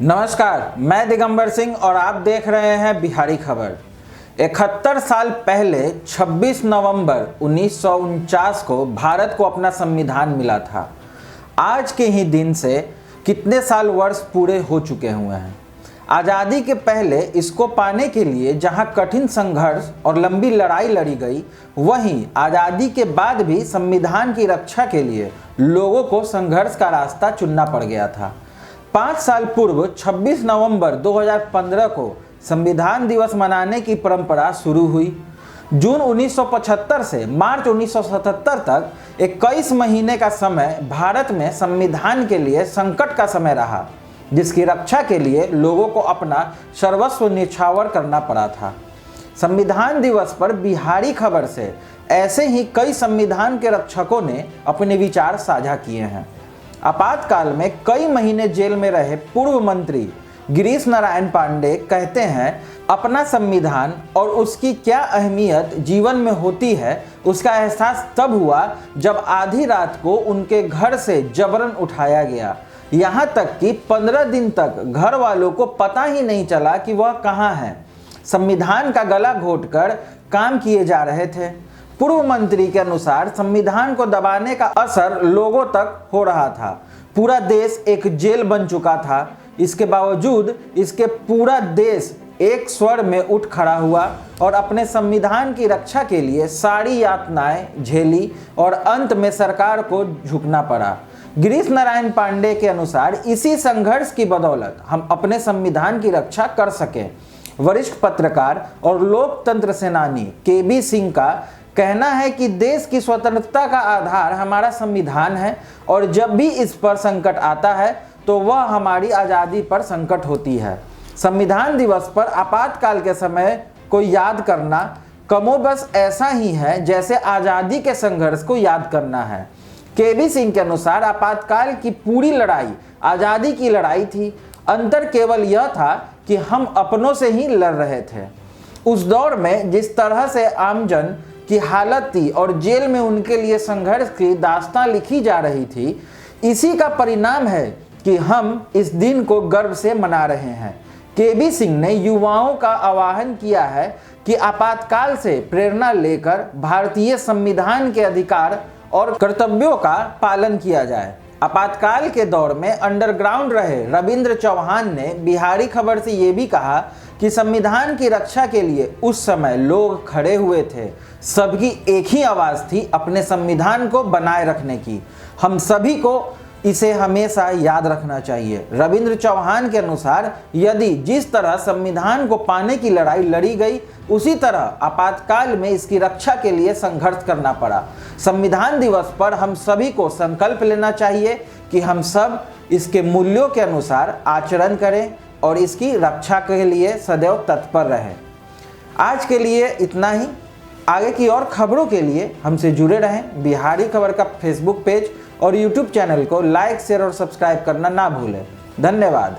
नमस्कार, मैं दिगंबर सिंह और आप देख रहे हैं बिहारी खबर। 71 साल पहले 26 नवंबर 1949 को भारत को अपना संविधान मिला था। आज के ही दिन से कितने साल वर्ष पूरे हो चुके हुए हैं। आज़ादी के पहले इसको पाने के लिए जहां कठिन संघर्ष और लंबी लड़ाई लड़ी गई, वहीं आज़ादी के बाद भी संविधान की रक्षा के लिए लोगों को संघर्ष का रास्ता चुनना पड़ गया था। 5 साल पूर्व 26 नवंबर 2015 को संविधान दिवस मनाने की परंपरा शुरू हुई। जून 1975 से मार्च 1977 तक 21 महीने का समय भारत में संविधान के लिए संकट का समय रहा, जिसकी रक्षा के लिए लोगों को अपना सर्वस्व न्यौछावर करना पड़ा था। संविधान दिवस पर बिहारी खबर से ऐसे ही कई संविधान के रक्षकों ने अपने विचार साझा किए हैं। आपातकाल में कई महीने जेल में रहे पूर्व मंत्री गिरीश नारायण पांडे कहते हैं, अपना संविधान और उसकी क्या अहमियत जीवन में होती है उसका एहसास तब हुआ जब आधी रात को उनके घर से जबरन उठाया गया। यहाँ तक कि 15 दिन तक घर वालों को पता ही नहीं चला कि वह कहाँ हैं। संविधान का गला घोटकर काम किए जा रहे थे। पूर्व मंत्री के अनुसार संविधान को दबाने का असर लोगों तक हो रहा था। पूरा देश एक जेल बन चुका था। इसके बावजूद इसके पूरा देश एक स्वर में उठ खड़ा हुआ और अपने संविधान की रक्षा के लिए सारी यातनाएं झेली और अंत में सरकार को झुकना पड़ा। गिरीश नारायण पांडे के अनुसार इसी संघर्ष की बदौलत हम अपने संविधान की रक्षा कर सके। वरिष्ठ पत्रकार और लोकतंत्र सेनानी केबी सिंह का कहना है कि देश की स्वतंत्रता का आधार हमारा संविधान है और जब भी इस पर संकट आता है तो वह हमारी आज़ादी पर संकट होती है। संविधान दिवस पर आपातकाल के समय को याद करना कमोबस ऐसा ही है जैसे आज़ादी के संघर्ष को याद करना है। केबी सिंह के अनुसार आपातकाल की पूरी लड़ाई आज़ादी की लड़ाई थी। अंतर केवल यह था कि हम अपनों से ही लड़ रहे थे। उस दौर में जिस तरह से आमजन की हालत थी और जेल में उनके लिए संघर्ष की दास्तां लिखी जा रही थी, इसी का परिणाम है कि हम इस दिन को गर्व से मना रहे हैं। केबी सिंह ने युवाओं का आह्वान किया है कि आपातकाल से प्रेरणा लेकर भारतीय संविधान के अधिकार और कर्तव्यों का पालन किया जाए। आपातकाल के दौर में अंडरग्राउंड रहे रविंद्र चौहान ने बिहारी खबर से ये भी कहा कि संविधान की रक्षा के लिए उस समय लोग खड़े हुए थे। सबकी एक ही आवाज़ थी अपने संविधान को बनाए रखने की। हम सभी को इसे हमेशा याद रखना चाहिए। रविंद्र चौहान के अनुसार यदि जिस तरह संविधान को पाने की लड़ाई लड़ी गई, उसी तरह आपातकाल में इसकी रक्षा के लिए संघर्ष करना पड़ा। संविधान दिवस पर हम सभी को संकल्प लेना चाहिए कि हम सब इसके मूल्यों के अनुसार आचरण करें और इसकी रक्षा के लिए सदैव तत्पर रहें। आज के लिए इतना ही। आगे की और खबरों के लिए हमसे जुड़े रहें। बिहारी खबर का फेसबुक पेज और यूट्यूब चैनल को लाइक, शेयर और सब्सक्राइब करना ना भूलें। धन्यवाद।